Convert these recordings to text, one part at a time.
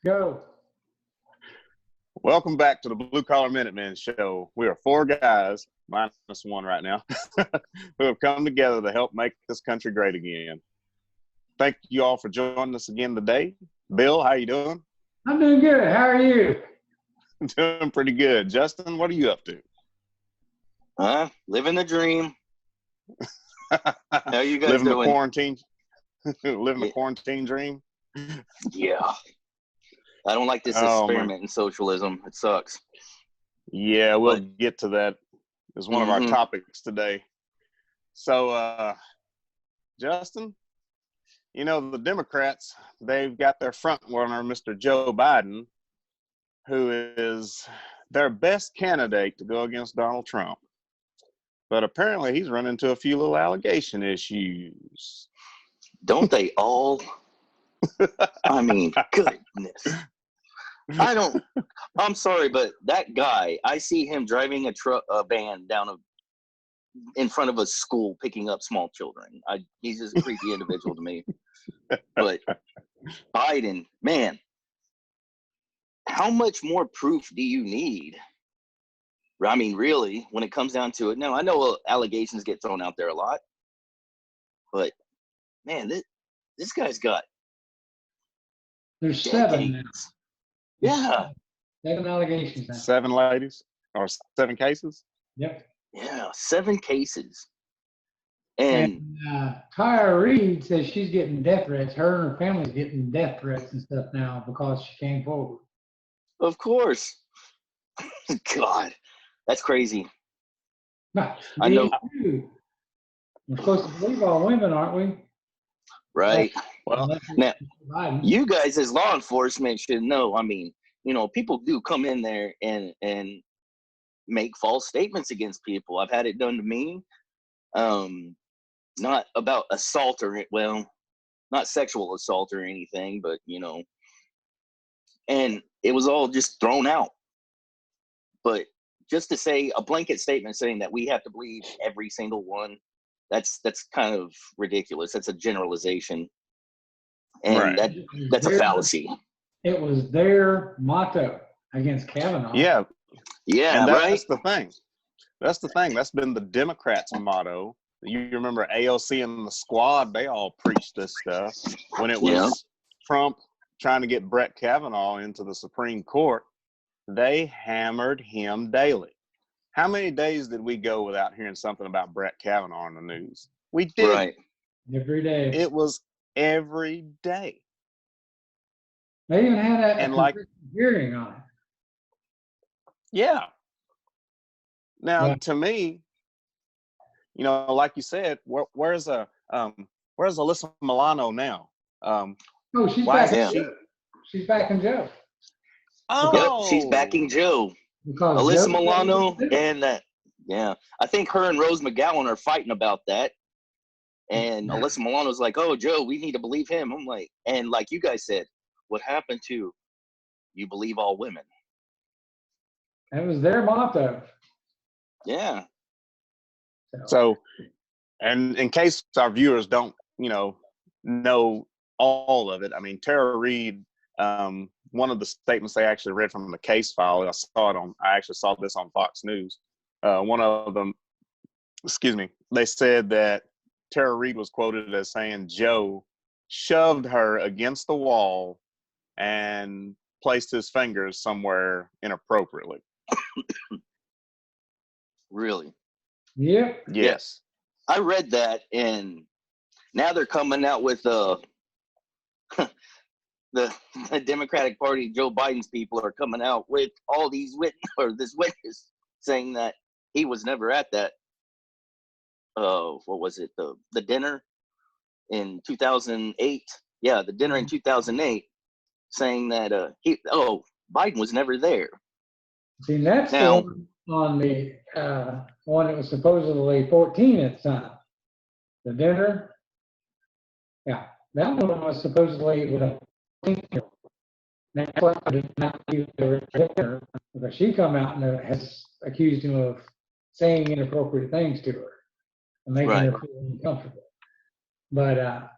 Go. Welcome back to the Blue Collar MinuteMen show. We are four guys, minus one right now, who have come together to help make this country great again. Thank you all for joining us again today. Bill, how you doing? I'm doing good. How are you? Doing pretty good. Justin, what are you up to? Living the dream. How you guys living doing? The quarantine, living the quarantine dream? Yeah. I don't like this experiment in socialism. It sucks. Yeah, we'll get to that as one of our topics today. So, Justin, you know, the Democrats, they've got their front runner, Mr. Joe Biden, who is their best candidate to go against Donald Trump. But apparently he's run into a few little allegation issues. Don't they all? I mean, goodness. I'm sorry, but that guy, I see him driving a van down in front of a school picking up small children. He's just a creepy individual to me. But Biden, man, how much more proof do you need? I mean, really, when it comes down to it. Now, I know allegations get thrown out there a lot, but man, this guy's got There's decades. 7 now. Yeah. 7 allegations now. 7 ladies or 7 cases? Yep. Yeah, 7 cases. And Tyra Reid says she's getting death threats. Her and her family's getting death threats and stuff now because she came forward. Of course. God, that's crazy. I know. We're supposed to believe all women, aren't we? Right. Well, now, you guys as law enforcement should know. I mean, you know, people do come in there and make false statements against people. I've had it done to me. Not about assault not sexual assault or anything, but, you know, and it was all just thrown out. But just to say a blanket statement saying that we have to believe every single one, that's kind of ridiculous. That's a generalization. And that's a fallacy. It was their motto against Kavanaugh. Yeah. Yeah, and right? That's the thing. That's the thing. That's been the Democrats' motto. You remember AOC and the squad, they all preached this stuff. When it was Trump trying to get Brett Kavanaugh into the Supreme Court, they hammered him daily. How many days did we go without hearing something about Brett Kavanaugh in the news? We did. Right. Every day. It was every day. They even had a hearing on it. Yeah. Now, to me, you know, like you said, where's Alyssa Milano now? She's back. She's backing Joe. Oh, yep, she's backing Joe. Because Alyssa Milano and I think her and Rose McGowan are fighting about that. And Alyssa Milano's like, "Oh, Joe, we need to believe him." I'm like, and like you guys said, what happened to you believe all women? That was their motto. Yeah. So, and in case our viewers don't, know all of it, I mean, Tara Reid, one of the statements they actually read from the case file, I actually saw this on Fox News. One of them, they said that Tara Reid was quoted as saying Joe shoved her against the wall and placed his fingers somewhere inappropriately. Really? Yep. Yes. I read that, and now they're coming out with the Democratic Party, Joe Biden's people are coming out with all these this witness saying that he was never at that. What was it? The dinner in 2008. Yeah, the dinner in 2008, saying that Biden was never there. See, that's now, the one on the one that was supposedly 14 at the time. The dinner. Yeah, that one was supposedly with a 14-year-old. That's why I did not use the dinner, because she come out and has accused him of saying inappropriate things to her and making her feel uncomfortable. But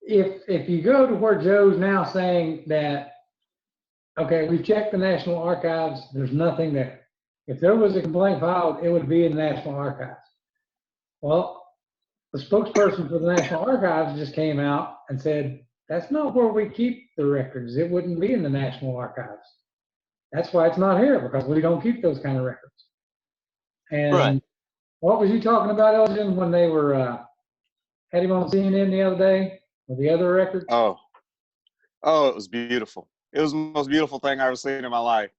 if you go to where Joe's now saying that, okay, we've checked the National Archives, there's nothing there. If there was a complaint filed, it would be in the National Archives. Well, the spokesperson for the National Archives just came out and said, that's not where we keep the records. It wouldn't be in the National Archives. That's why it's not here, because we don't keep those kind of records. And Right. what was you talking about, Elgin, when they were had him on CNN the other day with the other records? Oh, it was beautiful. It was the most beautiful thing I've ever seen in my life.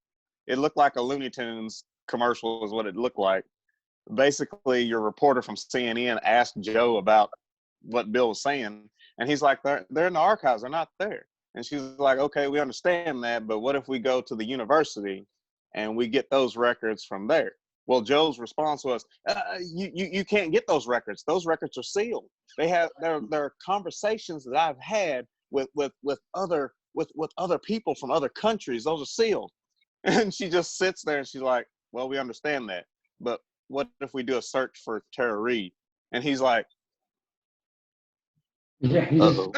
It looked like a Looney Tunes commercial is what it looked like. Basically, your reporter from CNN asked Joe about what Bill was saying, and he's like, they're in the archives, they're not there. And she's like, okay, we understand that, but what if we go to the university and we get those records from there? Well, Joe's response was, you can't get those records. Those records are sealed. There are conversations that I've had with other people from other countries. Those are sealed. And she just sits there and she's like, well, we understand that, but what if we do a search for Tara Reid? And he's like, yeah, uh-oh.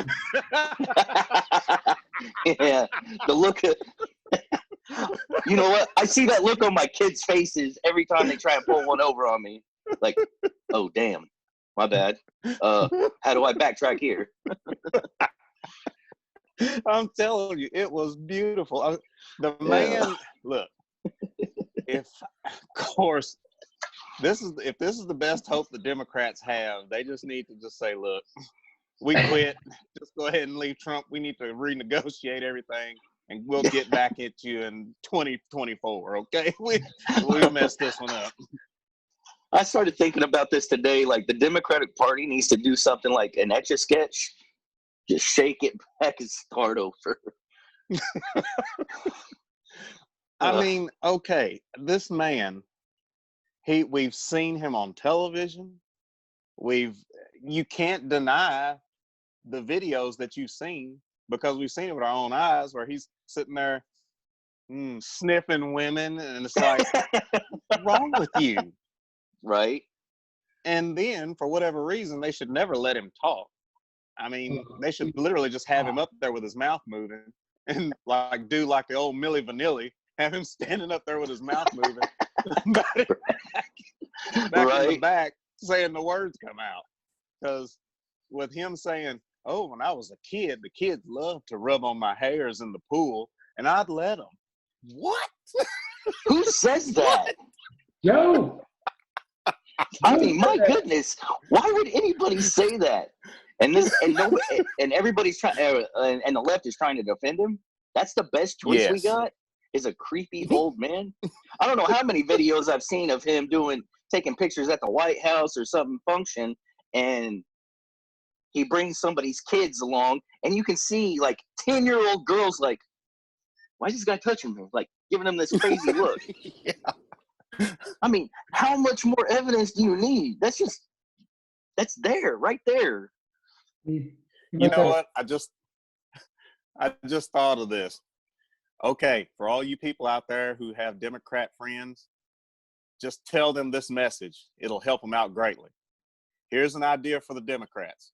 Yeah, the look at, you know what? I see that look on my kids' faces every time they try and pull one over on me. Like, oh, damn, my bad. How do I backtrack here? I'm telling you, it was beautiful. The man, look, if this is the best hope the Democrats have, they just need to just say, look, we quit. Just go ahead and leave Trump. We need to renegotiate everything, and we'll get back at you in 2024. Okay, we messed this one up. I started thinking about this today. Like, the Democratic Party needs to do something like an Etch-a-Sketch. Just shake it back and start over. I mean, okay, this man, we've seen him on television. You can't deny the videos that you've seen, because we've seen it with our own eyes, where he's sitting there sniffing women, and it's like, what's wrong with you? Right. And then, for whatever reason, they should never let him talk. I mean, they should literally just have him up there with his mouth moving, and do like the old Milli Vanilli, have him standing up there with his mouth moving, back in the back, saying the words come out. Because with him saying, oh, when I was a kid, the kids loved to rub on my hairs in the pool, and I'd let them. What? Who says that? Joe. I mean, my goodness, why would anybody say that? And everybody's trying, and the left is trying to defend him. That's the best choice we got, is a creepy old man. I don't know how many videos I've seen of him taking pictures at the White House or some function, and he brings somebody's kids along, and you can see like 10-year-old girls like, why is this guy touching me? Like, giving him this crazy look. Yeah. I mean, how much more evidence do you need? That's there, right there. You know what? I just thought of this. Okay, for all you people out there who have Democrat friends, just tell them this message. It'll help them out greatly. Here's an idea for the Democrats.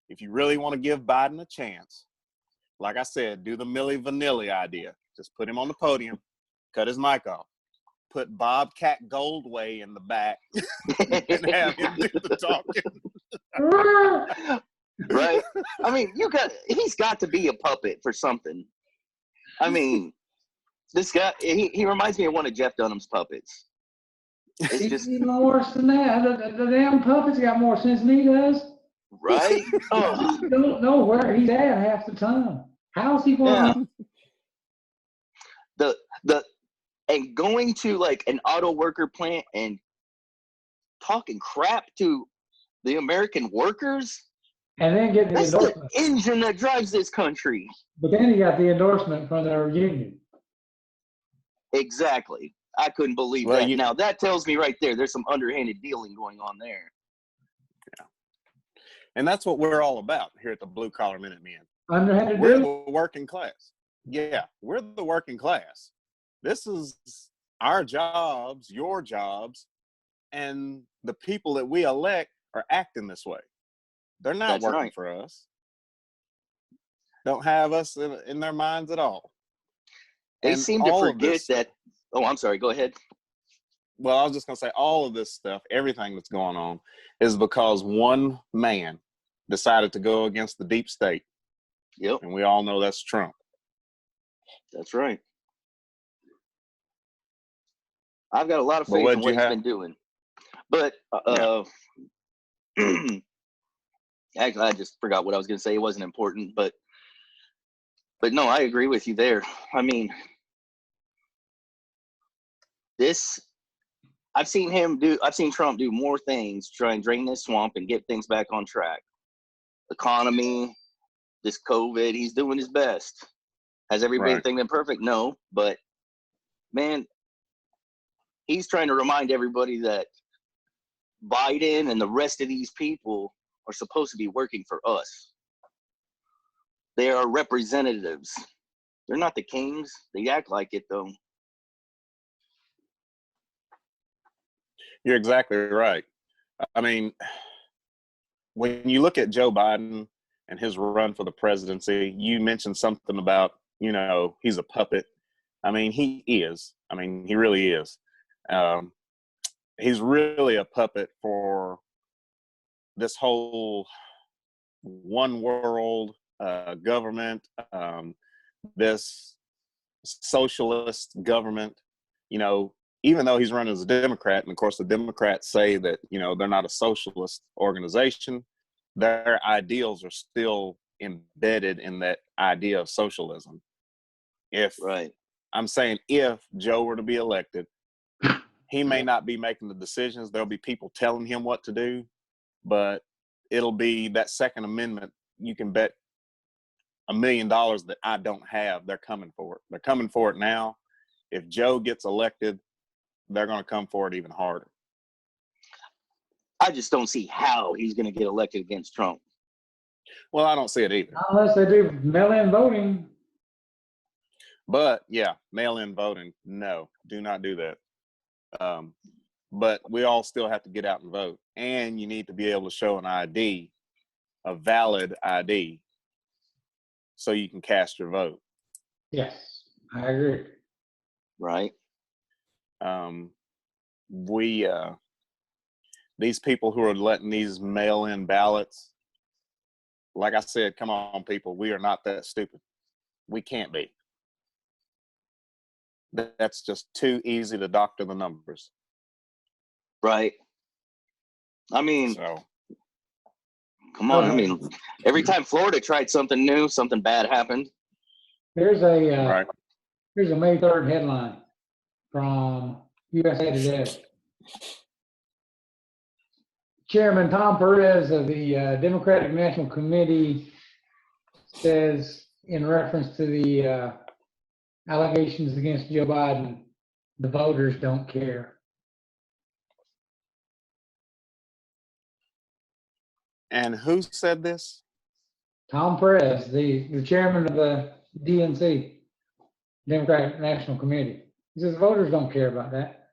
If you really want to give Biden a chance, like I said, do the Milli Vanilli idea. Just put him on the podium, cut his mic off, put Bobcat Goldway in the back, and have him do the talking. Right? I mean, he's got to be a puppet for something. I mean, this guy, he reminds me of one of Jeff Dunham's puppets. It's just even worse than that. The damn puppet's got more sense than he does. Right? Oh. You don't know where he's at half the time. How's he going? And going to like an auto worker plant and talking crap to the American workers. And then getting the endorsement. The engine that drives this country. But then he got the endorsement from their union. Exactly. I couldn't believe that. Now, that tells me right there's some underhanded dealing going on there. Yeah. And that's what we're all about here at the Blue Collar MinuteMen. Underhanded We're dealing? the working class. Yeah, we're the working class. This is our jobs, your jobs, and the people that we elect are acting this way. They're not working for us. don't have us in their minds at all. They And seem to all of forget this that. stuff- Oh, I'm sorry. Go ahead. Well, I was just going to say all of this stuff, everything that's going on, is because one man decided to go against the deep state. Yep, And we all know that's Trump. that's right. I've got a lot of But faith in what'd what you he's have? been doing. But actually, I just forgot what I was going to say. It wasn't important, but no, I agree with you there. I mean, I've seen Trump do more things, try and drain this swamp and get things back on track. Economy, this COVID, he's doing his best. Has everything been perfect? No, but man, he's trying to remind everybody that Biden and the rest of these people are supposed to be working for us. They are representatives. They're not the kings. They act like it, though. You're exactly right. I mean, when you look at Joe Biden and his run for the presidency, you mentioned something about, he's a puppet. I mean, he is. I mean, he really is. He's really a puppet for this whole one world government, this socialist government. Even though he's running as a Democrat, and of course the Democrats say that, they're not a socialist organization, their ideals are still embedded in that idea of socialism. I'm saying if Joe were to be elected, he may not be making the decisions. There'll be people telling him what to do, but it'll be that Second Amendment. You can bet $1 million that I don't have. They're coming for it. They're coming for it now. If Joe gets elected, they're going to come for it even harder. I just don't see how he's going to get elected against Trump. Well, I don't see it either. Unless they do mail-in voting. But yeah, mail-in voting. No, do not do that. But we all still have to get out and vote. And you need to be able to show an ID, a valid ID, so you can cast your vote. Yes, I agree. Right. These people who are letting these mail-in ballots, like I said, come on, people, we are not that stupid. We can't be. That's just too easy to doctor the numbers. Right. I mean, come on. Okay. I mean, every time Florida tried something new, something bad happened. Here's a May 3rd headline from USA Today. Chairman Tom Perez of the Democratic National Committee says, in reference to the allegations against Joe Biden, the voters don't care. And who said this? Tom Perez, the chairman of the DNC, Democratic National Committee. He says voters don't care about that.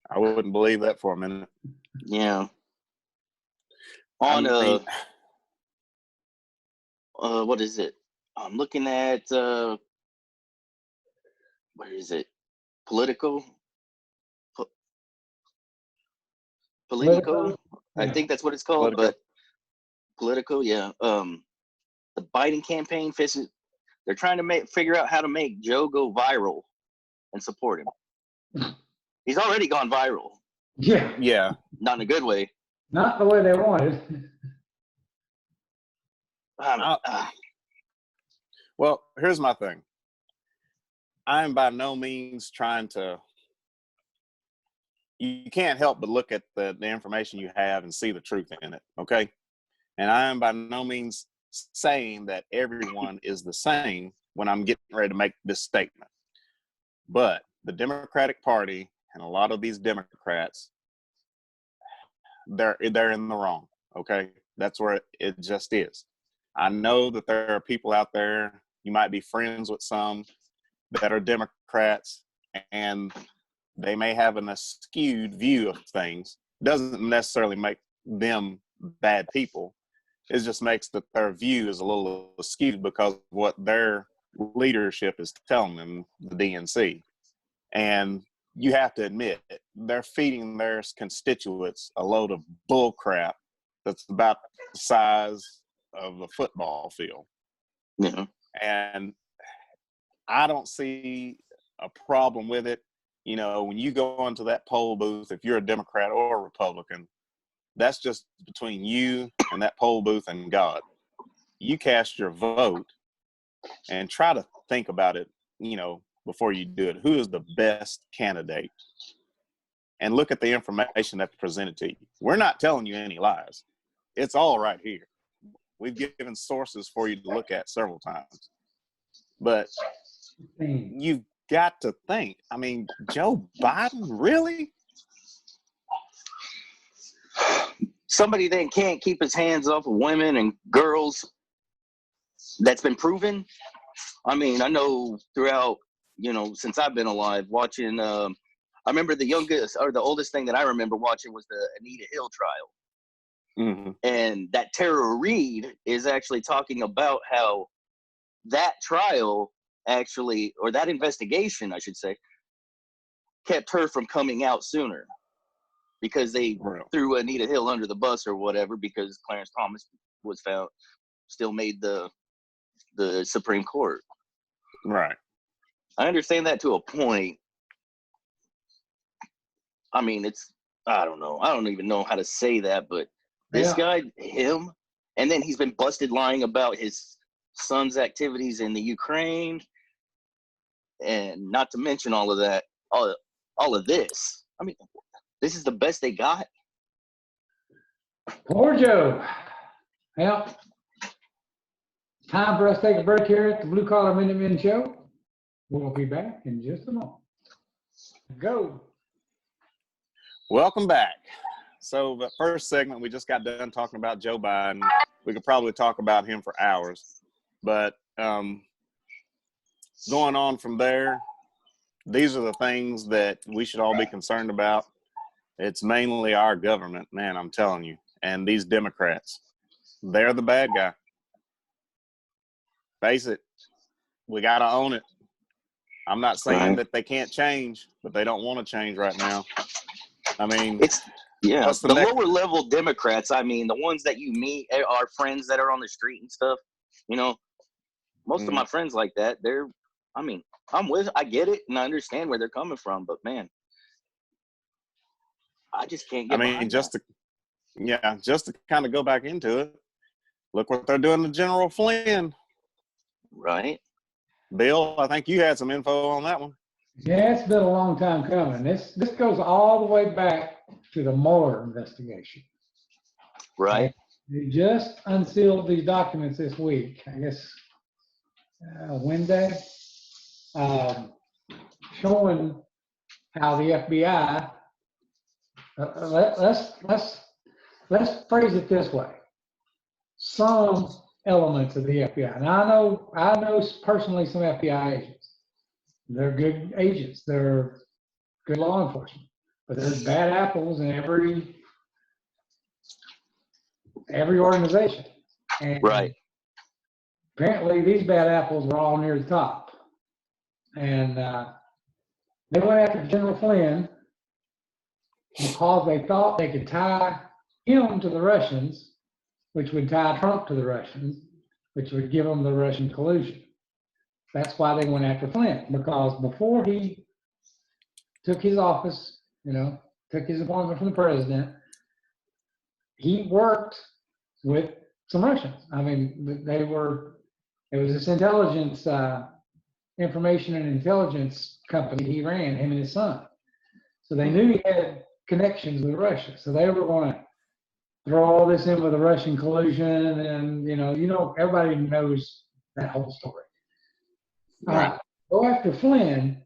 I wouldn't believe that for a minute. Yeah. On what is it? I'm looking at what is it? Politico. Politico? I think that's what it's called. Politico. But Politico, yeah. The Biden campaign they're trying to figure out how to make Joe go viral and support him. He's already gone viral. Yeah. Not in a good way. Not the way they wanted. Well, here's my thing. I'm by no means trying to. You can't help but look at the information you have and see the truth in it, okay? And I am by no means saying that everyone is the same when I'm getting ready to make this statement. But the Democratic Party and a lot of these Democrats, they're in the wrong, okay? That's where it just is. I know that there are people out there, you might be friends with some that are Democrats, and they may have an skewed view of things. Doesn't necessarily make them bad people. It just makes their view is a little skewed because of what their leadership is telling them, the DNC. And you have to admit, they're feeding their constituents a load of bull crap that's about the size of a football field. Yeah. And I don't see a problem with it. You know, when you go into that poll booth, if you're a Democrat or a Republican, that's just between you and that poll booth and God. You cast your vote and try to think about it, you know, before you do it. Who is the best candidate? And look at the information that's presented to you. We're not telling you any lies. It's all right here. We've given sources for you to look at several times. But you've got to think, I mean, Joe Biden, really? Somebody that can't keep his hands off of women and girls, that's been proven. I mean, I know throughout, you know, since I've been alive, watching, I remember the youngest or the oldest thing that I remember watching was the Anita Hill trial. Mm-hmm. And that Tara Reid is actually talking about how that trial actually, or that investigation, I should say, kept her from coming out sooner because they threw Anita Hill under the bus or whatever, because Clarence Thomas was found, still made the Supreme Court. Right. I understand that to a point. I mean, I don't know. I don't even know how to say that, but this guy, him, and then he's been busted lying about his son's activities in the Ukraine, and not to mention all of that, all of this. I mean, this is the best they got. Poor Joe. Well, time for us to take a break here at the Blue Collar MinuteMen Show. We'll be back in just a moment. Go. Welcome back. So the first segment, we just got done talking about Joe Biden. We could probably talk about him for hours. But going on from there, these are the things that we should all be concerned about. It's mainly our government, man, I'm telling you. And these Democrats, they're the bad guy. Face it, we got to own it. I'm not saying that they can't change, but they don't want to change right now. I mean, the lower level Democrats, I mean, the ones that you meet, our friends that are on the street and stuff, you know, most of my friends like that, I get it and I understand where they're coming from, but man, I just can't get just to kind of go back into it, look what they're doing to General Flynn. Right. Bill, I think you had some info on that one. Yeah, it's been a long time coming. This goes all the way back to the Mueller investigation. Right. They just unsealed these documents this week, I guess Wednesday, showing how the FBI. Let's phrase it this way: some elements of the FBI. Now I know personally some FBI agents. They're good agents. They're good law enforcement. But there's bad apples in every organization. And apparently these bad apples were all near the top. And they went after General Flynn because they thought they could tie him to the Russians, which would tie Trump to the Russians, which would give them the Russian collusion. That's why they went after Flynn, because before he took his office, took his appointment from the president, he worked with some Russians. I mean, it was this intelligence, information and intelligence company he ran, him and his son. So they knew he had connections with Russia. So they were going to throw all this in with the Russian collusion, and everybody knows that whole story. All right, go after Flynn.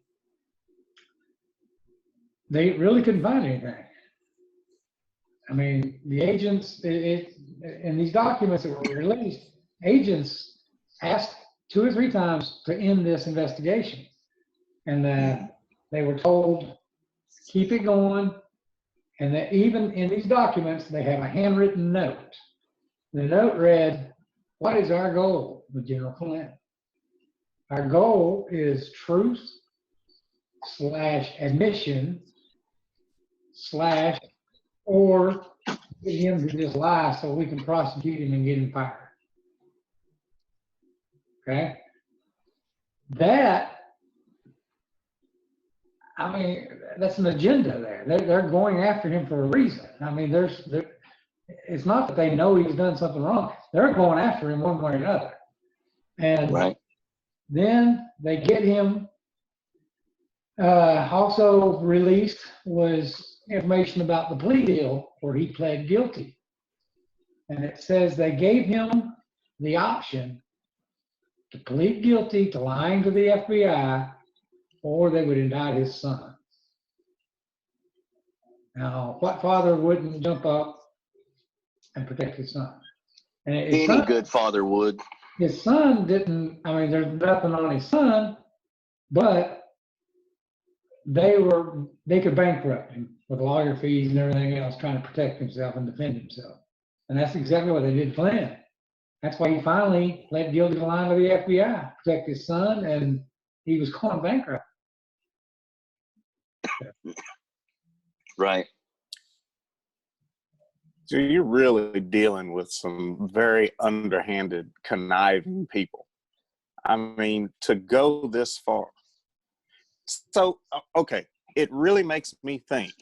They really couldn't find anything. I mean, the agents, in these documents that were released, agents asked 2 or 3 times to end this investigation. And they were told, keep it going. And that even in these documents, they have a handwritten note The note read, "What is our goal with General Flynn? Our goal is truth / admission / or get him to just lie so we can prosecute him and get him fired." Okay? That, I mean, that's an agenda there. They're going after him for a reason. I mean, it's not that they know he's done something wrong. They're going after him one way or another. And Right. then they get him. Also released was information about the plea deal where he pled guilty. And it says they gave him the option to plead guilty to lying to the FBI, or they would indict his son. Now, what father wouldn't jump up and protect his son? And Any good father would. His son didn't, I mean, there's nothing on his son, but they could bankrupt him with lawyer fees and everything else, trying to protect himself and defend himself. And that's exactly what they did to Flynn. That's why he finally pled guilty to lying to the FBI, protect his son, and he was going bankrupt. Right. So you're really dealing with some very underhanded, conniving people. I mean, to go this far. So, okay, it really makes me think,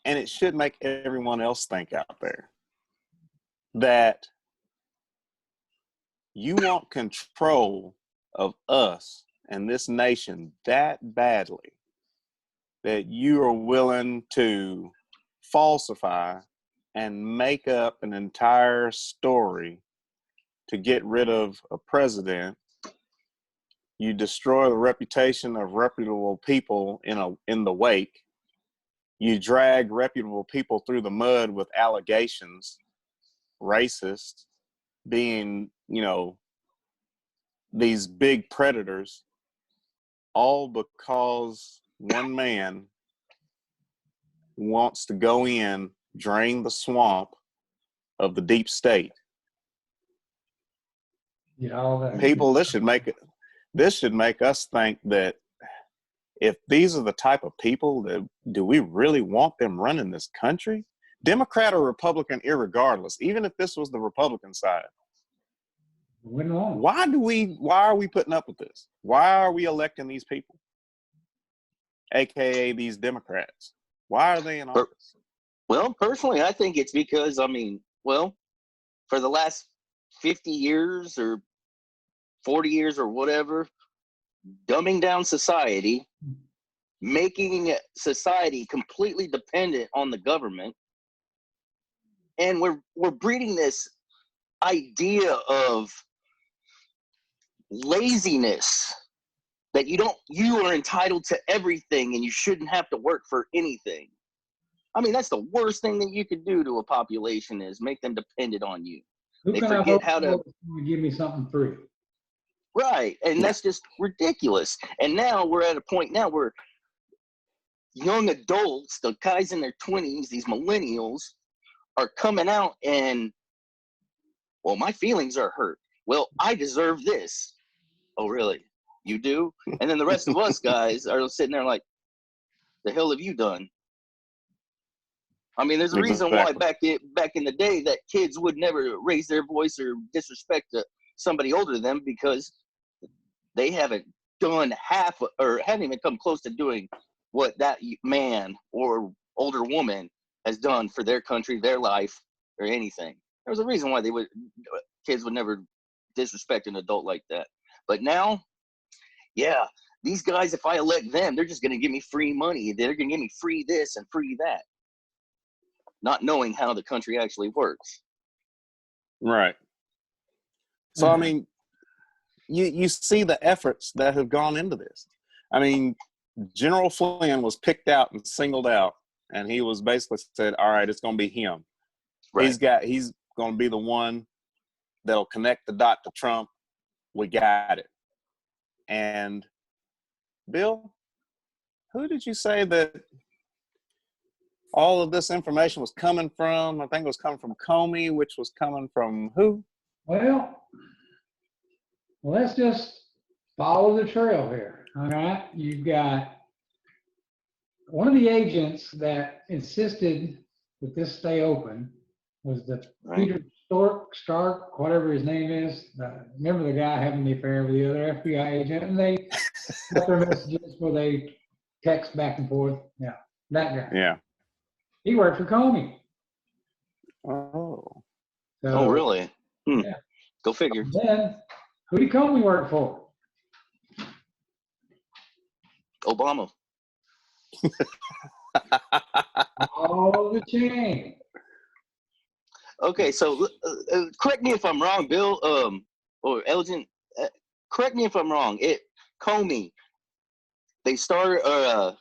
and it should make everyone else think out there, that you want control of us and this nation that badly that you are willing to falsify and make up an entire story to get rid of a president. You destroy the reputation of reputable people in the wake. You drag reputable people through the mud with allegations, racist, being, these big predators, all because one man wants to go in, drain the swamp of the deep state. All that. People, this should make us think that if these are the type of people that, do we really want them running this country? Democrat or Republican, irregardless, even if this was the Republican side. Why are we putting up with this? Why are we electing these people? AKA these Democrats. Why are they in office? Well, personally, I think it's because, for the last 50 years or 40 years or whatever, dumbing down society, making society completely dependent on the government, and we're breeding this idea of laziness, that you are entitled to everything and you shouldn't have to work for anything. I mean, that's the worst thing that you could do to a population, is make them dependent on you. They forget how to give me something free. Right, and that's just ridiculous. And now we're at a point now where young adults, the guys in their 20s, these millennials, are coming out and, well, my feelings are hurt. Well, I deserve this. Oh, really? You do? And then the rest of us guys are sitting there like, the hell have you done? I mean, there's a reason why back in the day that kids would never raise their voice or disrespect somebody older than them, because they haven't done half or haven't even come close to doing what that man or older woman has done for their country, their life, or anything. There was a reason why kids would never disrespect an adult like that. But now, yeah, these guys, if I elect them, they're just going to give me free money. They're going to give me free this and free that, not knowing how the country actually works. Right. So, I mean, you see the efforts that have gone into this. I mean, General Flynn was picked out and singled out, and he was basically said, all right, it's going to be him. Right. He's going to be the one that'll connect the dot to Trump. We got it. And Bill, who did you say that all of this information was coming from, I think it was coming from Comey, which was coming from who? Well, let's just follow the trail here. All right. You've got one of the agents that insisted that this stay open was the Peter Stark, whatever his name is. Remember the guy having the affair with the other FBI agent, and they got their messages where they text back and forth. Yeah, that guy. Yeah. He worked for Comey. Oh. Oh, really? Yeah. Go figure. Then, who did Comey work for? Obama. All the chain. Okay, so correct me if I'm wrong, Bill, or Elgin. Correct me if I'm wrong. Comey. They started.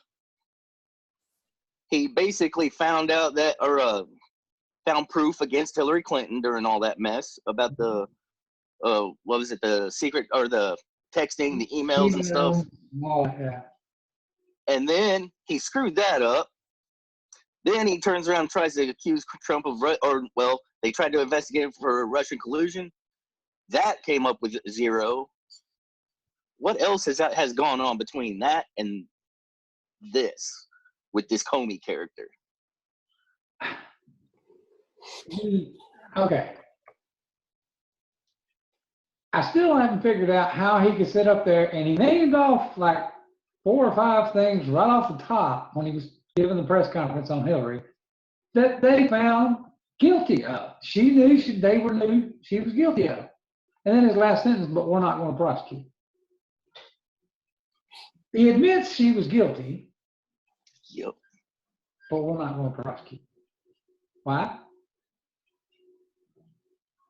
He basically found out that, found proof against Hillary Clinton during all that mess about the, what was it, the secret or the texting, the emails and stuff. Oh, yeah. And then he screwed that up. Then he turns around and tries to accuse Trump of, they tried to investigate him for Russian collusion. That came up with 0. What else has gone on between that and this with this Comey character? Okay. I still haven't figured out how he could sit up there, and he named off like 4 or 5 things right off the top when he was giving the press conference on Hillary that they found guilty of. They knew she was guilty of. And then his last sentence, but we're not going to prosecute. He admits she was guilty. Yep. But we're not going to prosecute. Why?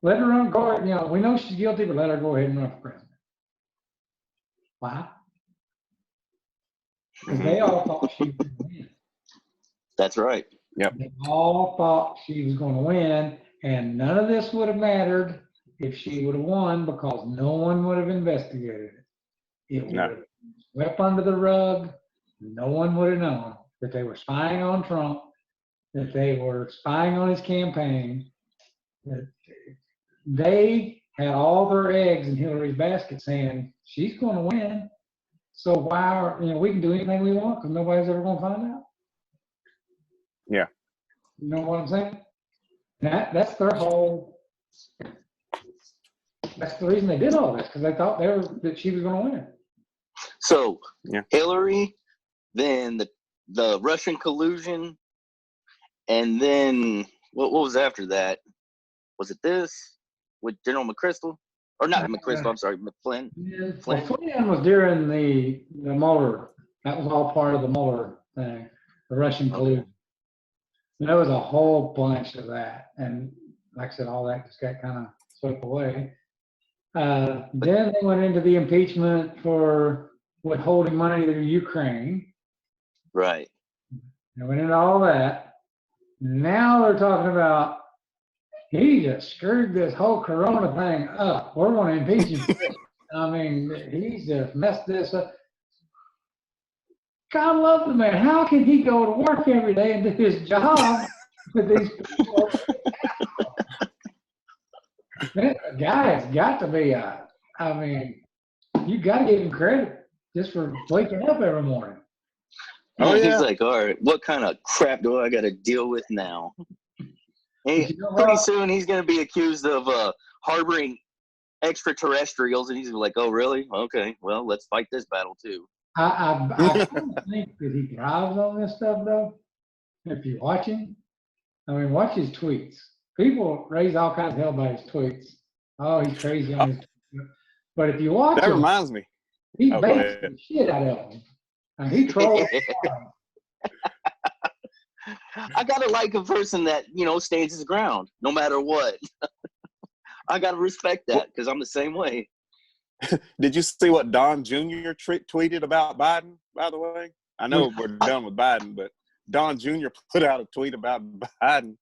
Let her run, go ahead, we know she's guilty, but let her go ahead and run for president. Why? Because they all thought she was going to win. That's right. Yep. They all thought she was going to win, and none of this would have mattered if she would have won because no one would have investigated it. It would have swept under the rug. No one would have known that they were spying on Trump, that they were spying on his campaign, that they had all their eggs in Hillary's basket saying, she's going to win. So why we can do anything we want because nobody's ever going to find out. Yeah. You know what I'm saying? That's their whole, that's the reason they did all this, because they thought that she was going to win. So Hillary, then the Russian collusion, and then what was after that? Was it this with General McChrystal? Or not McChrystal, I'm sorry, Flynn. Well, Flynn was during the Mueller. That was all part of the Mueller thing, the Russian collusion. There was a whole bunch of that. And like I said, all that just got kind of swept away. Then they went into the impeachment for withholding money to Ukraine. Right. They went into all that. Now they're talking about he just screwed this whole Corona thing up. We're going to impeach him. I mean, he's just messed this up. God love the man. How can he go to work every day and do his job with these people? That guy has got to be, you got to give him credit just for waking up every morning. Oh, yeah. He's like, all right, what kind of crap do I got to deal with now? Hey, pretty soon he's going to be accused of harboring extraterrestrials, and he's like, oh, really? Okay, well, let's fight this battle, too. I think that he thrives on this stuff, though. If you watch him, watch his tweets. People raise all kinds of hell by his tweets. Oh, he's crazy on his tweets. But if you watch him, reminds me. He bakes the shit out of him. And he trolls. I gotta like a person that stands his ground no matter what. I gotta respect that because I'm the same way. Did you see what Don Jr. tweeted about Biden? By the way, I know we're done with Biden, but Don Jr. put out a tweet about Biden,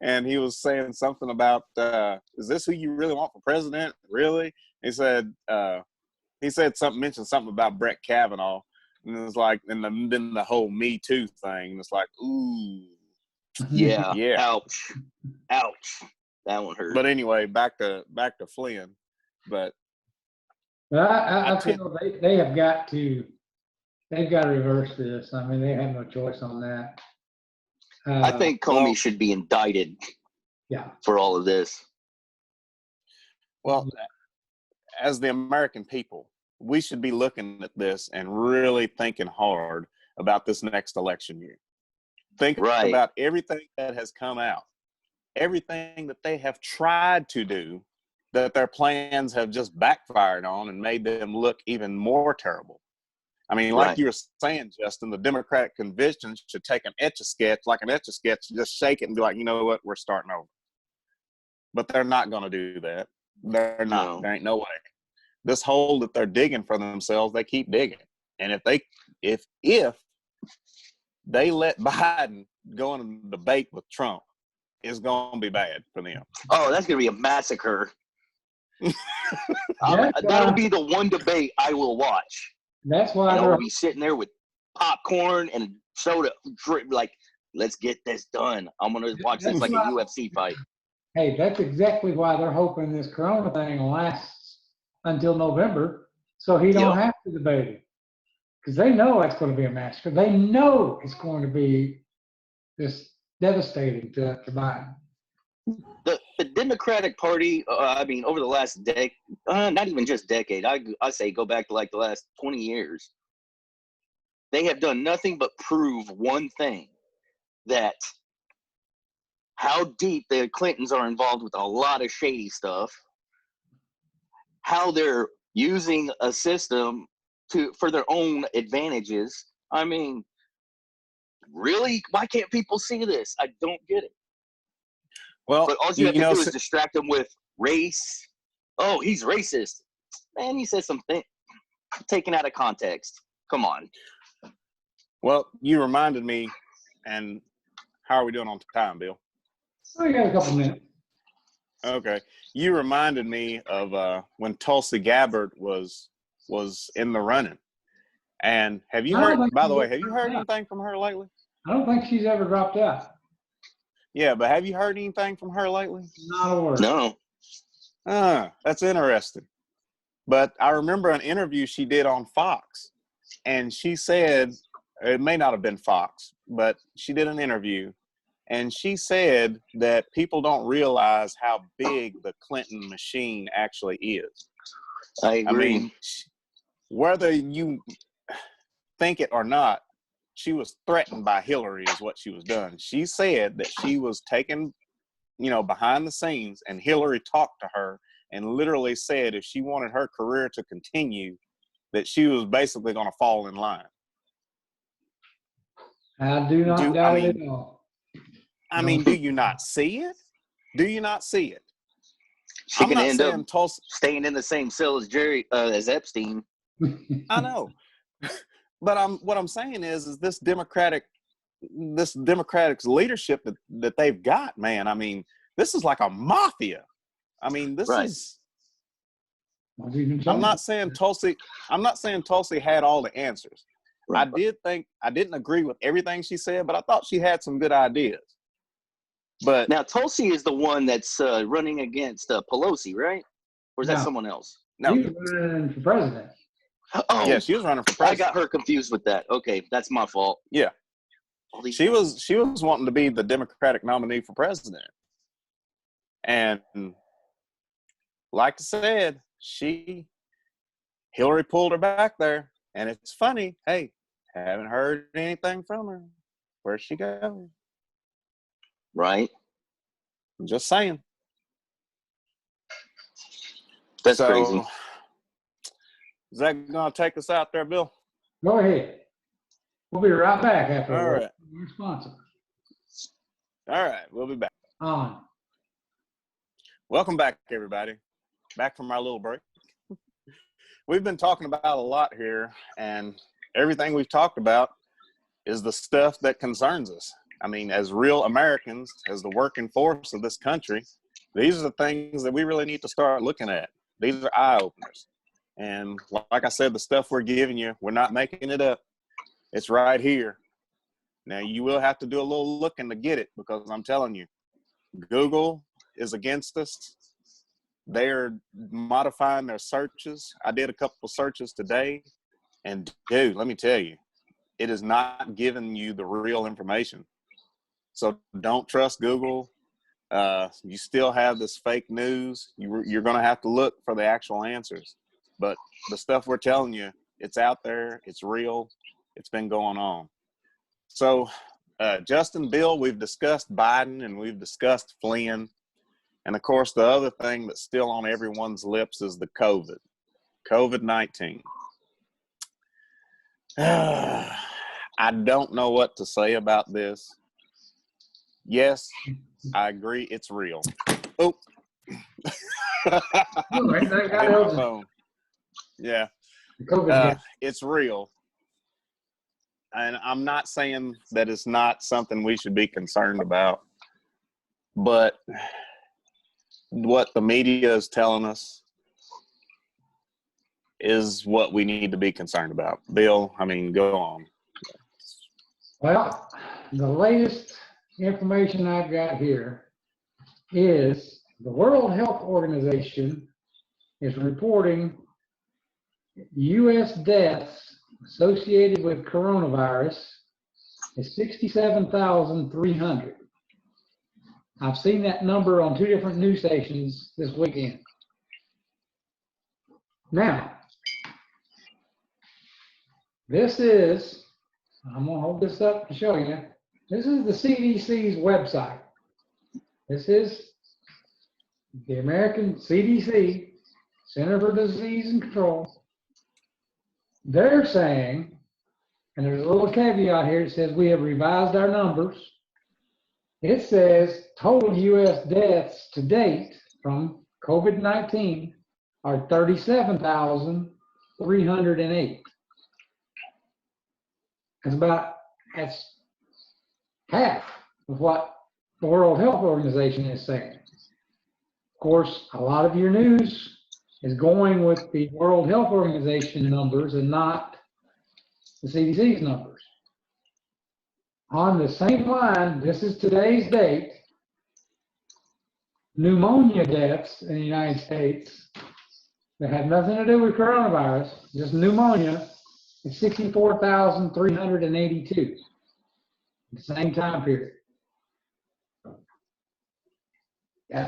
and he was saying something about, "Is this who you really want for president? Really?" He said mentioned something about Brett Kavanaugh. And it was like, and then the whole Me Too thing. It's like, ooh, Yeah. Yeah. Ouch. Ouch. That one hurt. But anyway, back to Flynn. But I feel they have got to, they've got to reverse this. I mean, they have no choice on that. I think Comey should be indicted. Yeah. For all of this. Well, as the American people, we should be looking at this and really thinking hard about this next election year. Think about everything that has come out, everything that they have tried to do, that their plans have just backfired on and made them look even more terrible. I mean, like you were saying, Justin, the Democratic convention should take an Etch-a-Sketch, just shake it and be like, you know what, we're starting over. But they're not going to do that. They're not. No. There ain't no way. This hole that they're digging for themselves, they keep digging. And if they let Biden go in a debate with Trump, it's going to be bad for them. Oh, that's going to be a massacre. That'll be the one debate I will watch. That's why I'll be sitting there with popcorn and soda, like, let's get this done. I'm going to watch this like a UFC fight. Hey, that's exactly why they're hoping this corona thing lasts until November, so he don't have to debate it. Because they know it's going to be a massacre. They know it's going to be just devastating to Biden. The Democratic Party, I mean, over the last decade, not even just decade, I say go back to like the last 20 years, they have done nothing but prove one thing, that how deep the Clintons are involved with a lot of shady stuff, how they're using a system for their own advantages. I mean, really? Why can't people see this? I don't get it. Well, but all you have to do is distract them with race. Oh, he's racist. Man, he said something taken out of context. Come on. Well, you reminded me, and how are we doing on time, Bill? We got a couple minutes. Okay. You reminded me of when Tulsi Gabbard was in the running. And have you heard, by the way, have you heard anything from her lately? I don't think she's ever dropped out. Yeah, but have you heard anything from her lately? Not a word. No. That's interesting. But I remember an interview she did on Fox, and she said, it may not have been Fox, but she did an interview, and she said that people don't realize how big the Clinton machine actually is. I agree. I mean, whether you think it or not, she was threatened by Hillary is what she was doing. She said that she was taken, behind the scenes, and Hillary talked to her and literally said if she wanted her career to continue, that she was basically going to fall in line. I do not doubt it at all. I mean, do you not see it? Do you not see it? She can end up staying in the same cell as Epstein. I know. But what I'm saying is this Democratic leadership that they've got, man. I mean, this is like a mafia. I mean, this is. I'm not saying Tulsi had all the answers. Right. I didn't agree with everything she said, but I thought she had some good ideas. But now Tulsi is the one that's running against Pelosi, right? Or is that someone else? No, she was running for president. Oh, yeah, she was running for president. I got her confused with that. Okay, that's my fault. Yeah, she was wanting to be the Democratic nominee for president, and like I said, Hillary pulled her back there, and it's funny. Hey, haven't heard anything from her. Where's she going? Right. I'm just saying. That's crazy. Is that going to take us out there, Bill? Go ahead. We'll be right back after All right. Our sponsor. All right, we'll be back. On. Welcome back, everybody. Back from our little break. We've been talking about a lot here, and everything we've talked about is the stuff that concerns us. I mean, as real Americans, as the working force of this country, these are the things that we really need to start looking at. These are eye-openers. And like I said, the stuff we're giving you, we're not making it up. It's right here. Now, you will have to do a little looking to get it, because I'm telling you, Google is against us. They're modifying their searches. I did a couple of searches today, and dude, let me tell you, it is not giving you the real information. So don't trust Google. You still have this fake news. You're going to have to look for the actual answers. But the stuff we're telling you, it's out there. It's real. It's been going on. So, Justin, Bill, we've discussed Biden and we've discussed Flynn. And, of course, the other thing that's still on everyone's lips is the COVID-19. I don't know what to say about this. Yes, I agree. It's real. Oh. Yeah. It's real. And I'm not saying that it's not something we should be concerned about. But what the media is telling us is what we need to be concerned about. Bill, I mean, go on. Well, the latest information I've got here is the World Health Organization is reporting U.S. deaths associated with coronavirus is 67,300. I've seen that number on 2 different news stations this weekend. Now, this is, I'm going to hold this up to show you. This is the CDC's website. This is the American CDC, Center for Disease and Control. They're saying, and there's a little caveat here, it says we have revised our numbers. It says total U.S. deaths to date from COVID-19 are 37,308. That's half of what the World Health Organization is saying. Of course, a lot of your news is going with the World Health Organization numbers and not the CDC's numbers. On the same line, this is today's date, pneumonia deaths in the United States that have nothing to do with coronavirus, just pneumonia, is 64,382. The same time period.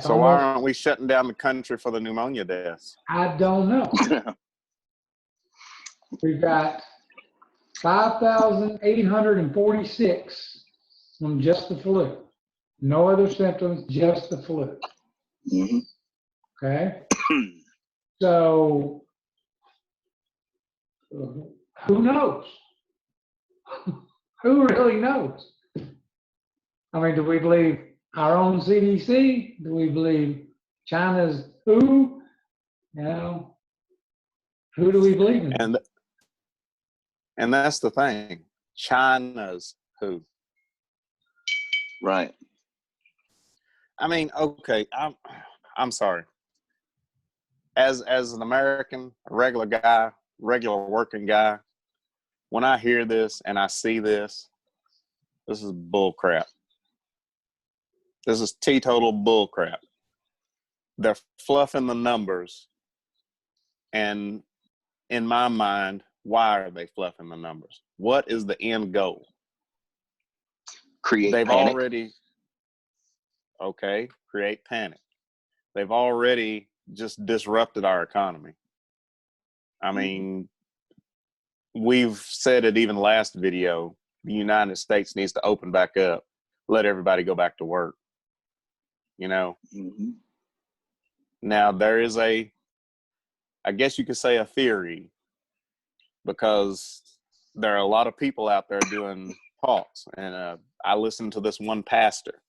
So why aren't we shutting down the country for the pneumonia deaths? I don't know. We've got 5,846 from just the flu. No other symptoms, just the flu. Mm-hmm. Okay? So, who knows? Who really knows? I mean, do we believe our own CDC? Do we believe China's WHO? You know, who do we believe in? And that's the thing. China's WHO. Right. I mean, okay, I'm sorry. As an American, a regular guy, regular working guy, when I hear this and I see this is bull crap. This is teetotal bull crap. They're fluffing the numbers. And in my mind, why are they fluffing the numbers? What is the end goal? Create They've panic. Create panic. They've already just disrupted our economy. I mean, we've said it even last video, the United States needs to open back up, let everybody go back to work. You know? Mm-hmm. Now, there is I guess you could say a theory, because there are a lot of people out there doing talks. And I listened to this one pastor,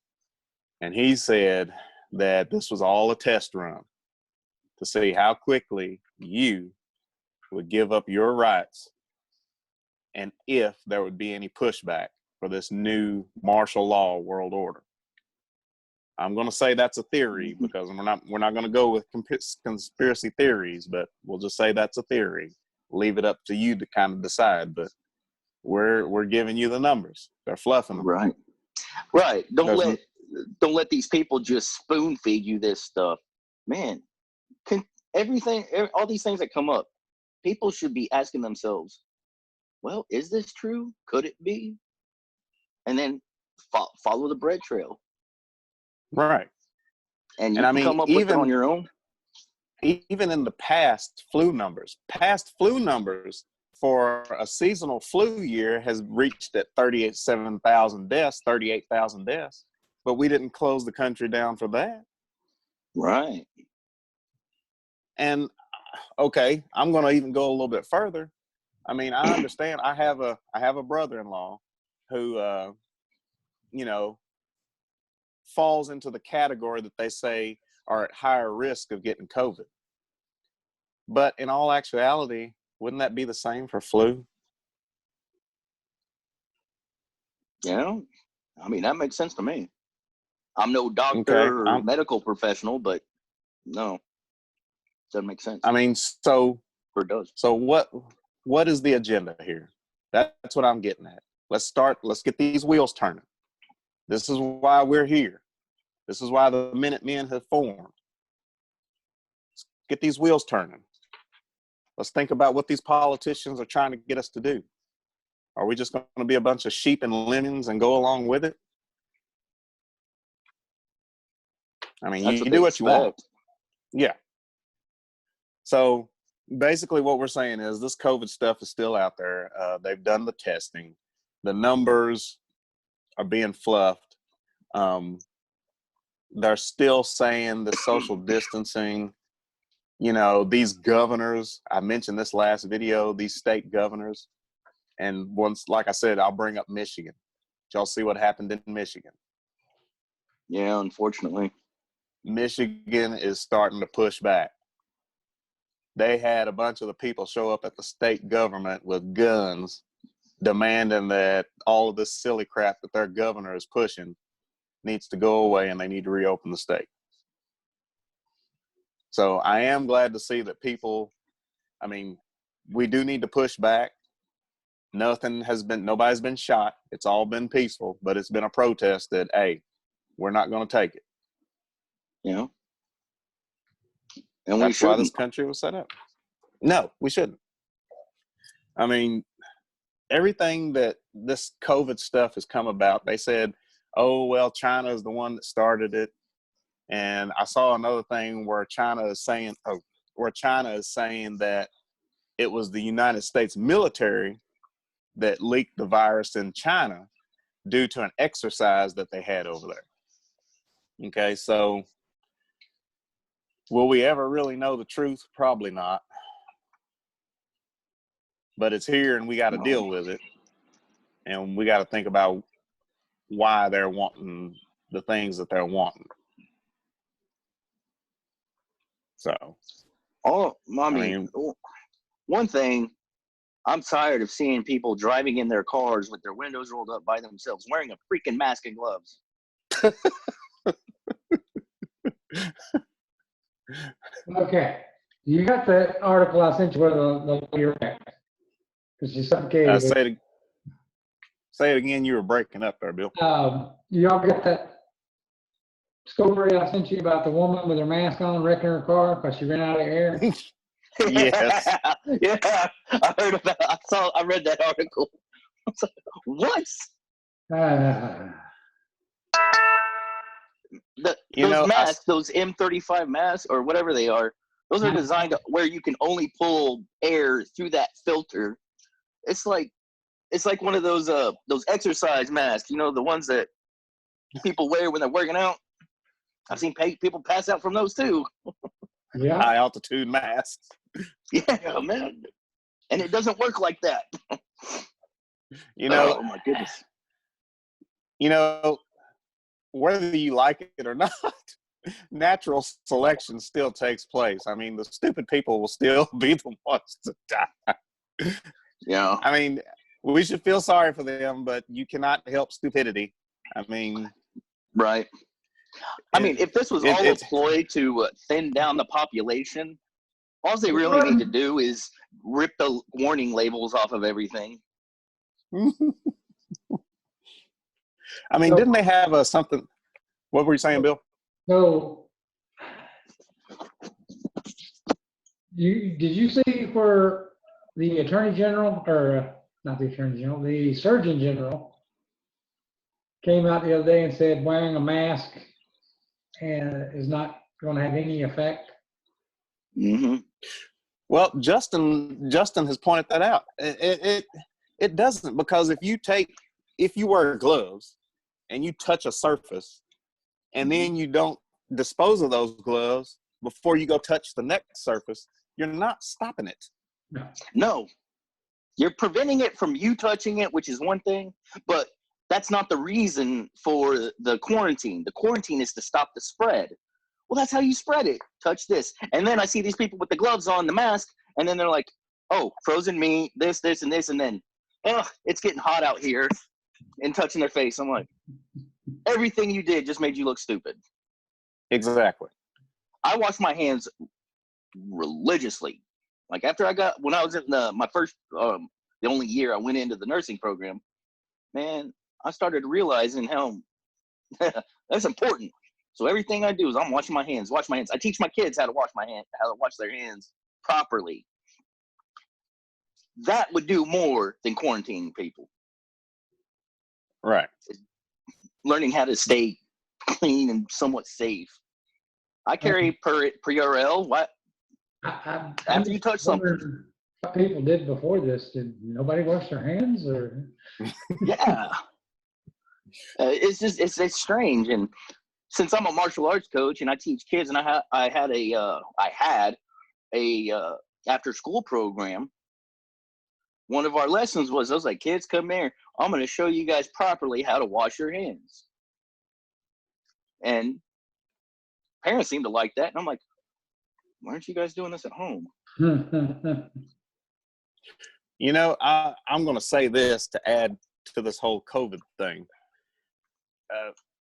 and he said that this was all a test run to see how quickly you would give up your rights and if there would be any pushback for this new martial law world order. I'm going to say that's a theory, because we're not going to go with conspiracy theories, but we'll just say that's a theory. Leave it up to you to kind of decide. But we're giving you the numbers. They're fluffing them. Right. Don't let these people just spoon feed you this stuff, man. All these things that come up, people should be asking themselves, well, is this true? Could it be? And then follow the bread trail. Right. And you can come up with it on your own. Even in the past flu numbers for a seasonal flu year has reached at 38,000 deaths, but we didn't close the country down for that. Right. And okay, I'm going to even go a little bit further. I mean, I understand. I have a brother-in-law who, falls into the category that they say are at higher risk of getting COVID. But in all actuality, wouldn't that be the same for flu? Yeah, I mean, that makes sense to me. I'm no doctor or medical professional, but no, doesn't make sense. I mean, so it does. So what is the agenda here? That's what I'm getting at. Let's get these wheels turning. This is why we're here. This is why the MinuteMen have formed. Let's get these wheels turning. Let's think about what these politicians are trying to get us to do. Are we just going to be a bunch of sheep and lemmings and go along with it? I mean, you do what you want. Yeah. So basically what we're saying is this COVID stuff is still out there. They've done the testing. The numbers are being fluffed. They're still saying the social distancing. These governors, I mentioned this last video, these state governors. And once, like I said, I'll bring up Michigan. Did y'all see what happened in Michigan? Yeah, unfortunately. Michigan is starting to push back. They had a bunch of the people show up at the state government with guns, demanding that all of this silly crap that their governor is pushing needs to go away and they need to reopen the state. So I am glad to see that people, I mean, we do need to push back. Nobody's been shot. It's all been peaceful, but it's been a protest that, hey, we're not going to take it. Yeah. And that's why this country was set up. No, we shouldn't. I mean, everything that this COVID stuff has come about, they said, oh, well, China is the one that started it. And I saw another thing where China is saying that it was the United States military that leaked the virus in China due to an exercise that they had over there. Okay, so will we ever really know the truth? Probably not. But it's here and we got to deal with it. And we got to think about why they're wanting the things that they're wanting. So. I mean, one thing, I'm tired of seeing people driving in their cars with their windows rolled up by themselves, wearing a freaking mask and gloves. Okay. You got the article I sent you with the lawyer because you suffocated. Say it again. You were breaking up there, Bill. Y'all got that story I sent you about the woman with her mask on wrecking her car because she ran out of air? Yes. Yeah. I heard about it. I read that article. I was like, what? Those masks, those M35 masks or whatever they are, those are designed where you can only pull air through that filter. It's like one of those exercise masks, the ones that people wear when they're working out. I've seen people pass out from those too. Yeah. High altitude masks. Yeah, man. And it doesn't work like that. Oh my goodness. Whether you like it or not, natural selection still takes place. I mean, the stupid people will still be the ones to die. Yeah. I mean, we should feel sorry for them, but you cannot help stupidity. I mean. Right. I mean, if this was all a ploy to thin down the population, all they really need to do is rip the warning labels off of everything. I mean, didn't they have something? What were you saying, Bill? So, did you see where the Attorney General, or not the Attorney General, the Surgeon General came out the other day and said wearing a mask is not going to have any effect? Mm-hmm. Well, Justin has pointed that out. It doesn't, because if you wear gloves and you touch a surface and then you don't dispose of those gloves before you go touch the next surface, you're not stopping it. No, you're preventing it from you touching it, which is one thing, but that's not the reason for the quarantine. The quarantine is to stop the spread. Well, that's how you spread it. Touch this. And then I see these people with the gloves on, the mask, and then they're like, oh, frozen meat, this, and this, and then, oh, it's getting hot out here, and touching their face. I'm like, everything you did just made you look stupid. Exactly. I wash my hands religiously. Like when I was in my first, the only year I went into the nursing program, man, I started realizing how that's important. So everything I do is I'm washing my hands. I teach my kids how to wash their hands properly. That would do more than quarantining people. Right. Learning how to stay clean and somewhat safe. I carry Pre-RL. What? After you touch something. What people did before this? Did nobody wash their hands, or? Yeah. It's strange. And since I'm a martial arts coach and I teach kids, and I had a after school program, one of our lessons was, I was like, kids, come here. I'm going to show you guys properly how to wash your hands. And parents seem to like that. And I'm like, why aren't you guys doing this at home? You know, I'm going to say this to add to this whole COVID thing.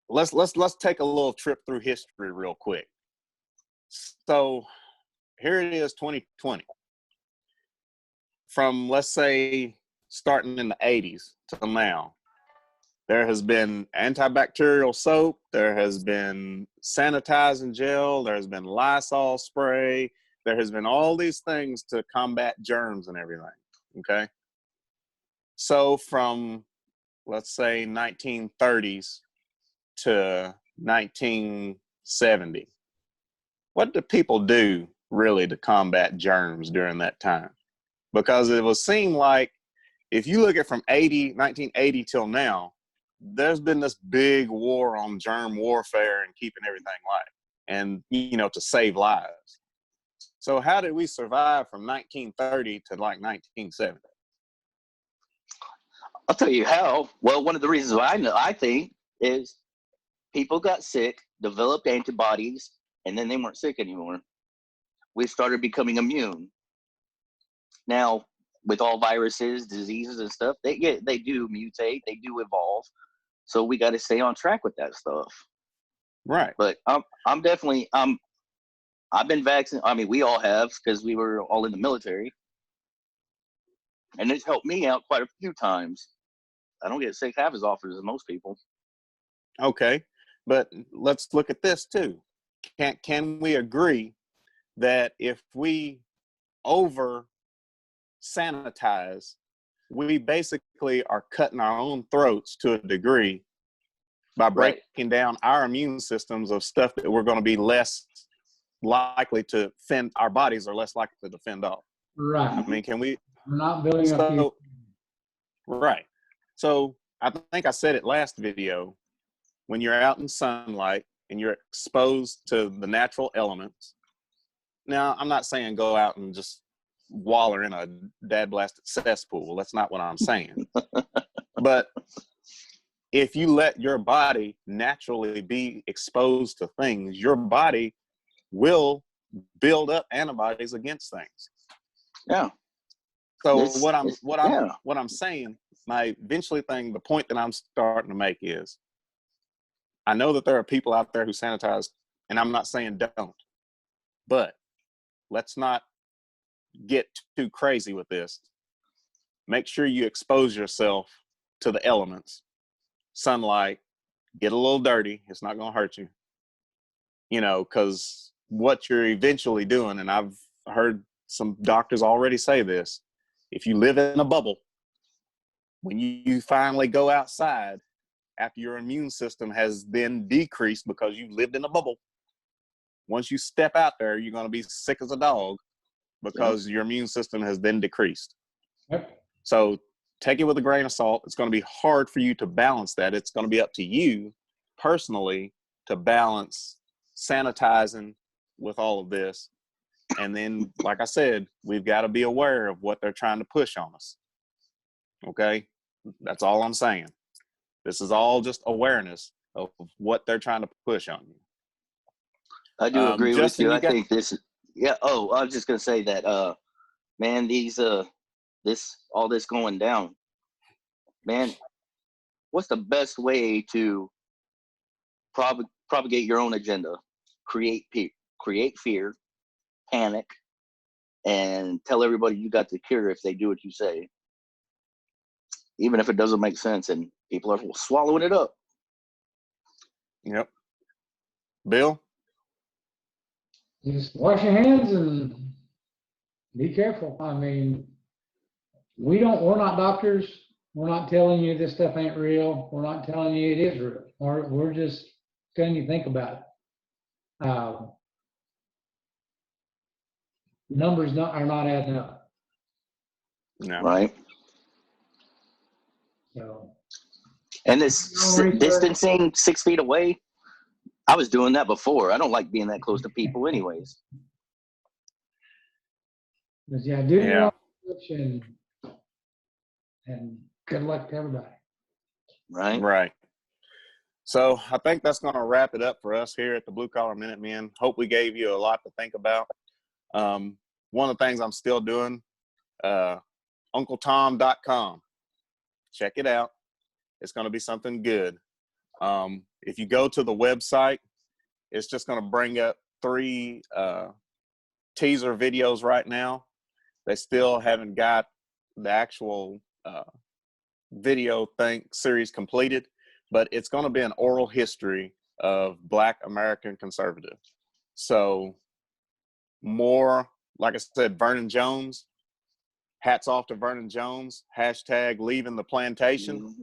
Let's take a little trip through history real quick. So here it is, 2020. From, let's say, starting in the 80s till now, there has been antibacterial soap, there has been sanitizing gel, there has been Lysol spray, there has been all these things to combat germs and everything, okay? So from, let's say, 1930s to 1970, what do people do really to combat germs during that time? Because it would seem like if you look at from 1980 till now, there's been this big war on germ warfare and keeping everything light and, you know, to save lives. So how did we survive from 1930 to like 1970? I'll tell you how. Well, one of the reasons why I think is people got sick, developed antibodies, and then they weren't sick anymore. We started becoming immune. Now, with all viruses, diseases, and stuff, they do mutate, they do evolve. So we got to stay on track with that stuff. Right. But I'm definitely I've been vaccinated. I mean, we all have, because we were all in the military, and it's helped me out quite a few times. I don't get sick half as often as most people. Okay, but let's look at this too. Can we agree that if we over sanitize, we basically are cutting our own throats to a degree by breaking down our immune systems of stuff that we're going to be less likely to fend, our bodies are less likely to fend off. Right. I mean, can we? We're not building up. Right. So I think I said it last video, when you're out in sunlight and you're exposed to the natural elements. Now, I'm not saying go out and just waller in a dad-blasted cesspool. That's not what I'm saying. But if you let your body naturally be exposed to things, your body will build up antibodies against things. Yeah. So what I'm saying, my eventually thing, the point that I'm starting to make is, I know that there are people out there who sanitize, and I'm not saying don't, but let's not get too crazy with this. make sure you expose yourself to the elements, sunlight, get a little dirty. It's not going to hurt you, you know, because what you're eventually doing, and I've heard some doctors already say this, if you live in a bubble, when you finally go outside, after your immune system has been decreased because you lived in a bubble, once you step out there, you're going to be sick as a dog because your immune system has been decreased. Yep. So take it with a grain of salt. It's going to be hard for you to balance that. It's going to be up to you personally to balance sanitizing with all of this. And then, like I said, we've got to be aware of what they're trying to push on us. Okay? That's all I'm saying. This is all just awareness of what they're trying to push on you. I do agree Justin, with you. I think this is, yeah. Oh, I was just going to say that, man, all this going down, man, what's the best way to propagate your own agenda? Create fear, panic, and tell everybody you got the cure if they do what you say, even if it doesn't make sense, and people are swallowing it up. Yep. Bill? Just wash your hands and be careful. I mean, we're not doctors. We're not telling you this stuff ain't real. We're not telling you it is real. We're just telling you to think about it. Numbers are not adding up. No. Right. So, and this distancing 6 feet away, I was doing that before. I don't like being that close to people anyways. but yeah, do your own and good luck to everybody. Right. So I think that's going to wrap it up for us here at the Blue Collar MinuteMen. Hope we gave you a lot to think about. One of the things I'm still doing, uncletom.com. Check it out. It's going to be something good. If you go to the website, it's just going to bring up 3 teaser videos right now. They still haven't got the actual video series completed, but it's going to be an oral history of Black American conservative. So more, like I said, Vernon Jones, hats off to Vernon Jones, hashtag leaving the plantation. Mm-hmm.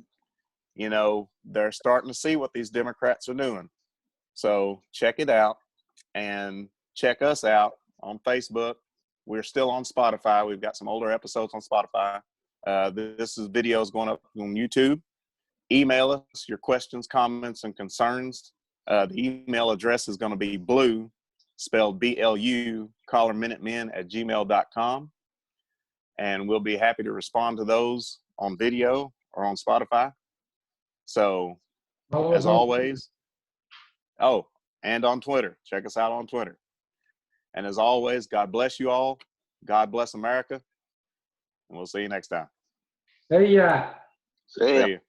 You know, they're starting to see what these Democrats are doing. So check it out and check us out on Facebook. We're still on Spotify. We've got some older episodes on Spotify. This is videos going up on YouTube. Email us your questions, comments, and concerns. The email address is going to be blue, spelled BLU, collarminutemen@gmail.com. And we'll be happy to respond to those on video or on Spotify. So, as always, and on Twitter. Check us out on Twitter. And as always, God bless you all. God bless America. And we'll see you next time. See ya. See ya. See you.